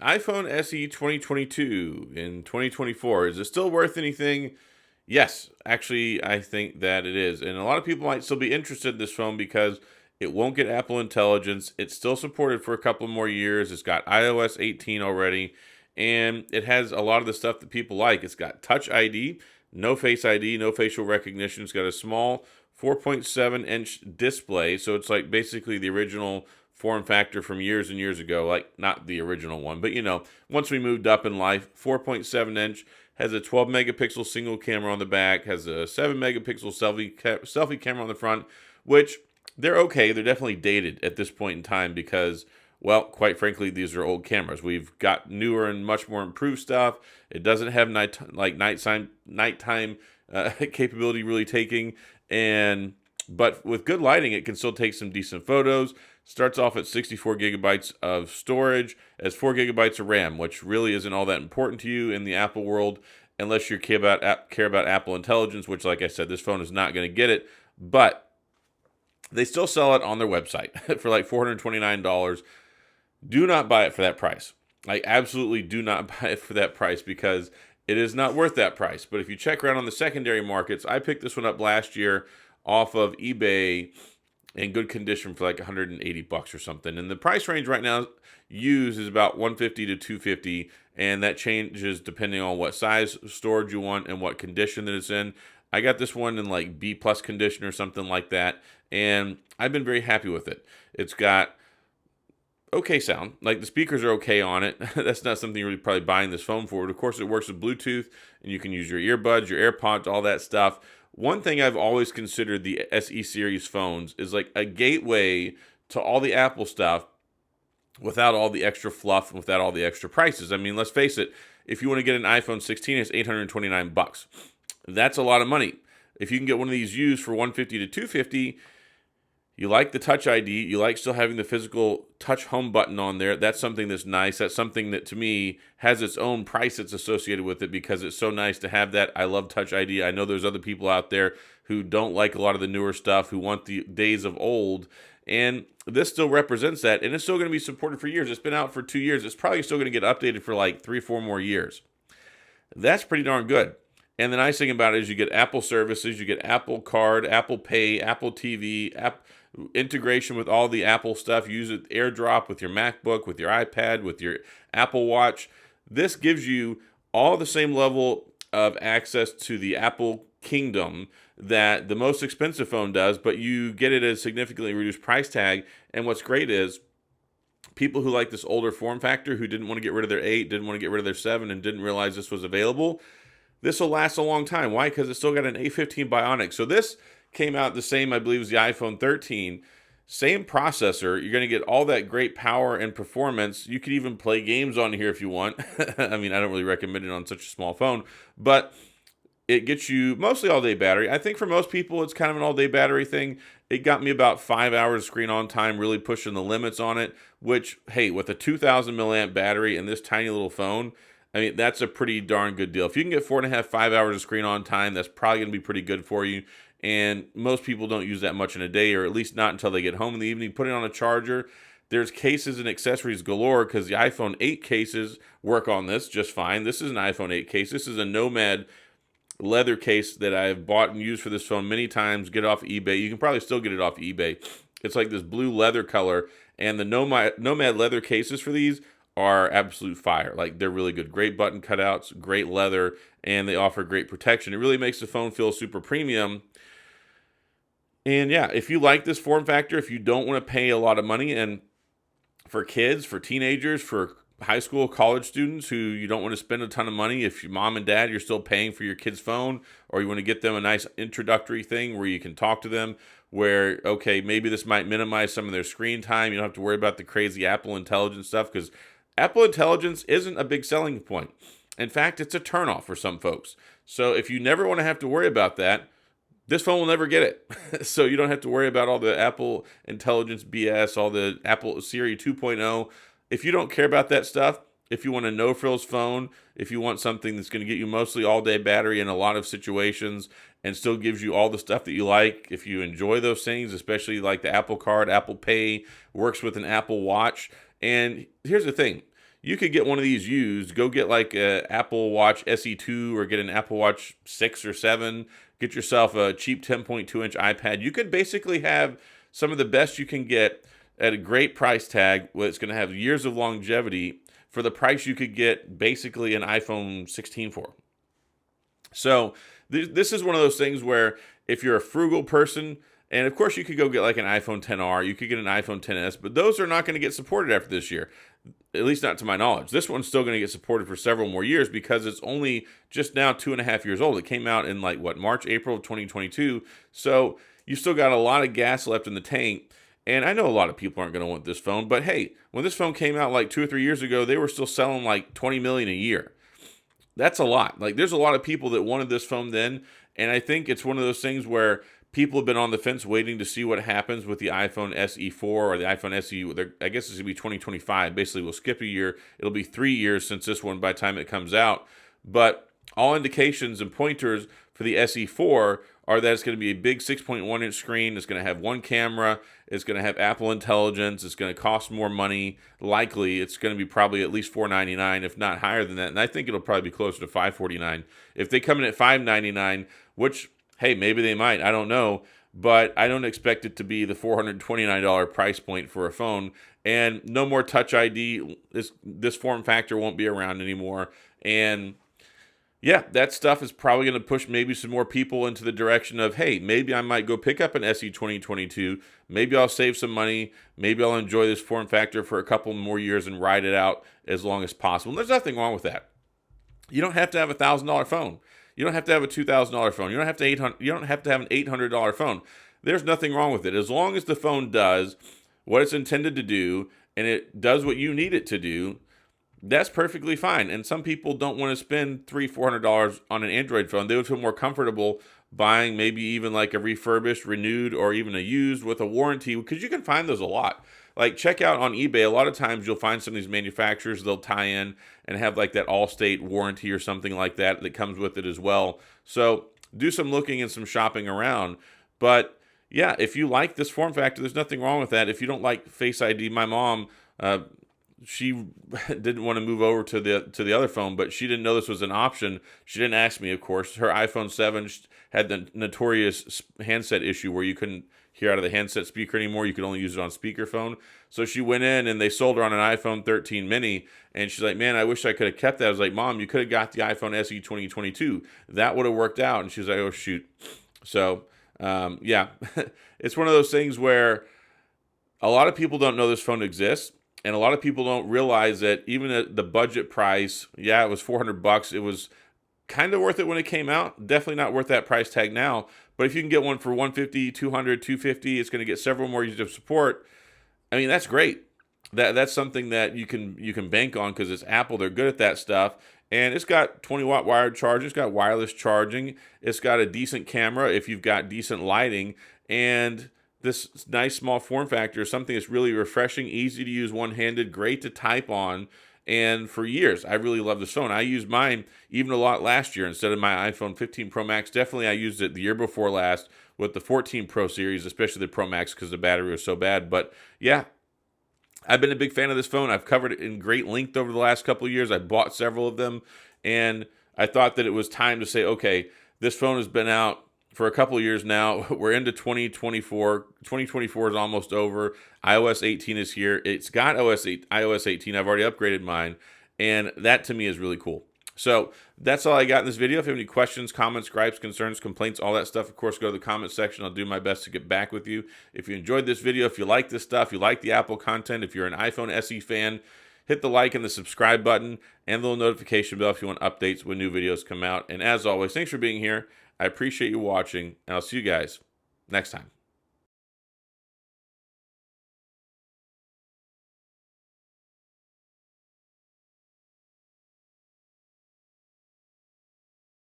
iPhone SE 2022 in 2024. Is it still worth anything? Yes, actually, I think that it is. And a lot of people might still be interested in this phone because it won't get Apple Intelligence. It's still supported for a couple more years. It's got iOS 18 already, and it has a lot of the stuff that people like. It's got Touch ID, no Face ID, no facial recognition. It's got a small 4.7-inch display, so it's like basically the original form factor from years and years ago, like not the original one, but once we moved up in life, 4.7-inch, has a 12 megapixel single camera on the back, has a 7 megapixel selfie camera on the front, which they're okay. They're definitely dated at this point in time because, well, quite frankly, these are old cameras. We've got newer and much more improved stuff. It doesn't have nighttime capability really taking, but with good lighting, it can still take some decent photos. Starts off at 64 gigabytes of storage, as 4 gigabytes of RAM, which really isn't all that important to you in the Apple world, unless you care about Apple Intelligence, which, like I said, this phone is not going to get it. But they still sell it on their website for like $429. Do not buy it for that price. I absolutely do not buy it for that price because it is not worth that price. But if you check around on the secondary markets, I picked this one up last year off of eBay in good condition for like 180 bucks or something. And the price range right now used is about 150 to 250, and that changes depending on what size storage you want and what condition that it's in. I got this one in like B plus condition or something like that, and I've been very happy with it. It's got okay sound, like the speakers are okay on it. That's not something you're really probably buying this phone for. But of course, it works with Bluetooth, and you can use your earbuds, your AirPods, all that stuff. One thing I've always considered the SE series phones is like a gateway to all the Apple stuff without all the extra fluff, without all the extra prices. I mean, let's face it, if you want to get an iPhone 16, it's 829 bucks. That's a lot of money. If you can get one of these used for 150 to 250, you like the Touch ID, you like still having the physical touch home button on there. That's something that's nice. That's something that to me has its own price that's associated with it because it's so nice to have that. I love Touch ID. I know there's other people out there who don't like a lot of the newer stuff, who want the days of old. And this still represents that, and it's still going to be supported for years. It's been out for 2 years. It's probably still going to get updated for like 3 or 4 more years. That's pretty darn good. And the nice thing about it is you get Apple services, you get Apple Card, Apple Pay, Apple TV, integration with all the Apple stuff. Use it AirDrop with your MacBook, with your iPad, with your Apple Watch. This gives you all the same level of access to the Apple kingdom that the most expensive phone does, but you get it at a significantly reduced price tag. And what's great is people who like this older form factor, who didn't want to get rid of their 8, didn't want to get rid of their 7, and didn't realize this was available, this will last a long time. Why? Because it's still got an A15 Bionic. So this came out the same, I believe, as the iPhone 13. Same processor. You're going to get all that great power and performance. You could even play games on here if you want. I mean, I don't really recommend it on such a small phone, but it gets you mostly all-day battery. I think for most people, it's kind of an all-day battery thing. It got me about 5 hours screen on time, really pushing the limits on it, which, hey, with a 2,000 milliamp battery and this tiny little phone, I mean, that's a pretty darn good deal. If you can get 4.5, 5 hours of screen on time, that's probably going to be pretty good for you. And most people don't use that much in a day, or at least not until they get home in the evening. Put it on a charger. There's cases and accessories galore because the iPhone 8 cases work on this just fine. This is an iPhone 8 case. This is a Nomad leather case that I've bought and used for this phone many times. Get it off eBay. You can probably still get it off eBay. It's like this blue leather color, and the Nomad leather cases for these are absolute fire. Like, they're really good. Great button cutouts, great leather, and they offer great protection. It really makes the phone feel super premium. And yeah, if you like this form factor, if you don't want to pay a lot of money, and for kids, for teenagers, for high school, college students who you don't want to spend a ton of money, if your mom and dad, you're still paying for your kid's phone, or you want to get them a nice introductory thing where you can talk to them, where, okay, maybe this might minimize some of their screen time. You don't have to worry about the crazy Apple Intelligence stuff, because Apple Intelligence isn't a big selling point. In fact, it's a turnoff for some folks. So if you never want to have to worry about that, this phone will never get it. So you don't have to worry about all the Apple Intelligence BS, all the Apple Siri 2.0. If you don't care about that stuff, if you want a no-frills phone, if you want something that's going to get you mostly all-day battery in a lot of situations and still gives you all the stuff that you like, if you enjoy those things, especially like the Apple Card, Apple Pay, works with an Apple Watch. And here's the thing. you could get one of these used. Go get like a Apple Watch SE2 or get an Apple Watch 6 or 7. Get yourself a cheap 10.2-inch iPad. You could basically have some of the best you can get at a great price tag, where it's going to have years of longevity for the price you could get basically an iPhone 16 for. So this is one of those things where if you're a frugal person, and of course you could go get like an iPhone XR, you could get an iPhone XS, but those are not going to get supported after this year, at least not to my knowledge. This one's still going to get supported for several more years because it's only just now 2.5 years old. It came out in like, what, March, April of 2022. So you still got a lot of gas left in the tank. And I know a lot of people aren't going to want this phone, but hey, when this phone came out like 2 or 3 years ago, they were still selling like 20 million a year. That's a lot. Like, there's a lot of people that wanted this phone then, and I think it's one of those things where people have been on the fence waiting to see what happens with the iPhone SE4 or the iPhone SE. I guess it's going to be 2025. Basically, we'll skip a year. It'll be 3 years since this one by the time it comes out. But all indications and pointers for the SE4 are that it's going to be a big 6.1-inch screen. It's going to have one camera. It's going to have Apple Intelligence. It's going to cost more money. Likely, it's going to be probably at least $499, if not higher than that. And I think it'll probably be closer to $549. If they come in at $599, which, hey, maybe they might. I don't know. But I don't expect it to be the $429 price point for a phone. And no more Touch ID. This form factor won't be around anymore. And yeah, that stuff is probably going to push maybe some more people into the direction of, hey, maybe I might go pick up an SE 2022. Maybe I'll save some money. Maybe I'll enjoy this form factor for a couple more years and ride it out as long as possible. And there's nothing wrong with that. You don't have to have a $1,000 phone. You don't have to have a $2,000 phone. You don't have to have an $800 phone. There's nothing wrong with it. As long as the phone does what it's intended to do and it does what you need it to do, that's perfectly fine. And some people don't want to spend $300-$400 on an Android phone. They would feel more comfortable buying maybe even like a refurbished, renewed, or even a used with a warranty, because you can find those a lot. Like, check out on eBay. A lot of times you'll find some of these manufacturers, they'll tie in and have like that Allstate warranty or something like that that comes with it as well. So do some looking and some shopping around. But yeah, if you like this form factor, there's nothing wrong with that. If you don't like Face ID, my mom, she didn't want to move over to the other phone, but she didn't know this was an option. She didn't ask me, of course. Her iPhone 7 had the notorious handset issue where you couldn't hear out of the handset speaker anymore. You could only use it on speakerphone. So she went in and they sold her on an iPhone 13 mini, and she's like, man, I wish I could have kept that. I was like, Mom, you could have got the iPhone SE 2022. That would have worked out. And she's like, oh, shoot. So, yeah, it's one of those things where a lot of people don't know this phone exists. And a lot of people don't realize that even at the budget price, yeah, it was $400. It was kind of worth it when it came out. Definitely not worth that price tag now. But if you can get one for $150, $200, $250, it's going to get several more years of support. I mean, that's great. That's something that you can bank on because it's Apple. They're good at that stuff. And it's got 20-watt wired charging. It's got wireless charging. It's got a decent camera if you've got decent lighting. And this nice small form factor is something that's really refreshing, easy to use one-handed, great to type on. And for years, I really love this phone. I used mine even a lot last year instead of my iPhone 15 Pro Max. Definitely I used it the year before last with the 14 Pro series, especially the Pro Max because the battery was so bad. But yeah, I've been a big fan of this phone. I've covered it in great length over the last couple of years. I bought several of them, and I thought that it was time to say, okay, this phone has been out for a couple of years now. We're into 2024. 2024 is almost over. iOS 18 is here. It's got iOS 18. I've already upgraded mine, and that to me is really cool. So that's all I got in this video. If you have any questions, comments, gripes, concerns, complaints, all that stuff, of course, go to the comment section. I'll do my best to get back with you. If you enjoyed this video, if you like this stuff, you like the Apple content, if you're an iPhone SE fan, hit the like and the subscribe button and the little notification bell if you want updates when new videos come out. And as always, thanks for being here. I appreciate you watching, and I'll see you guys next time.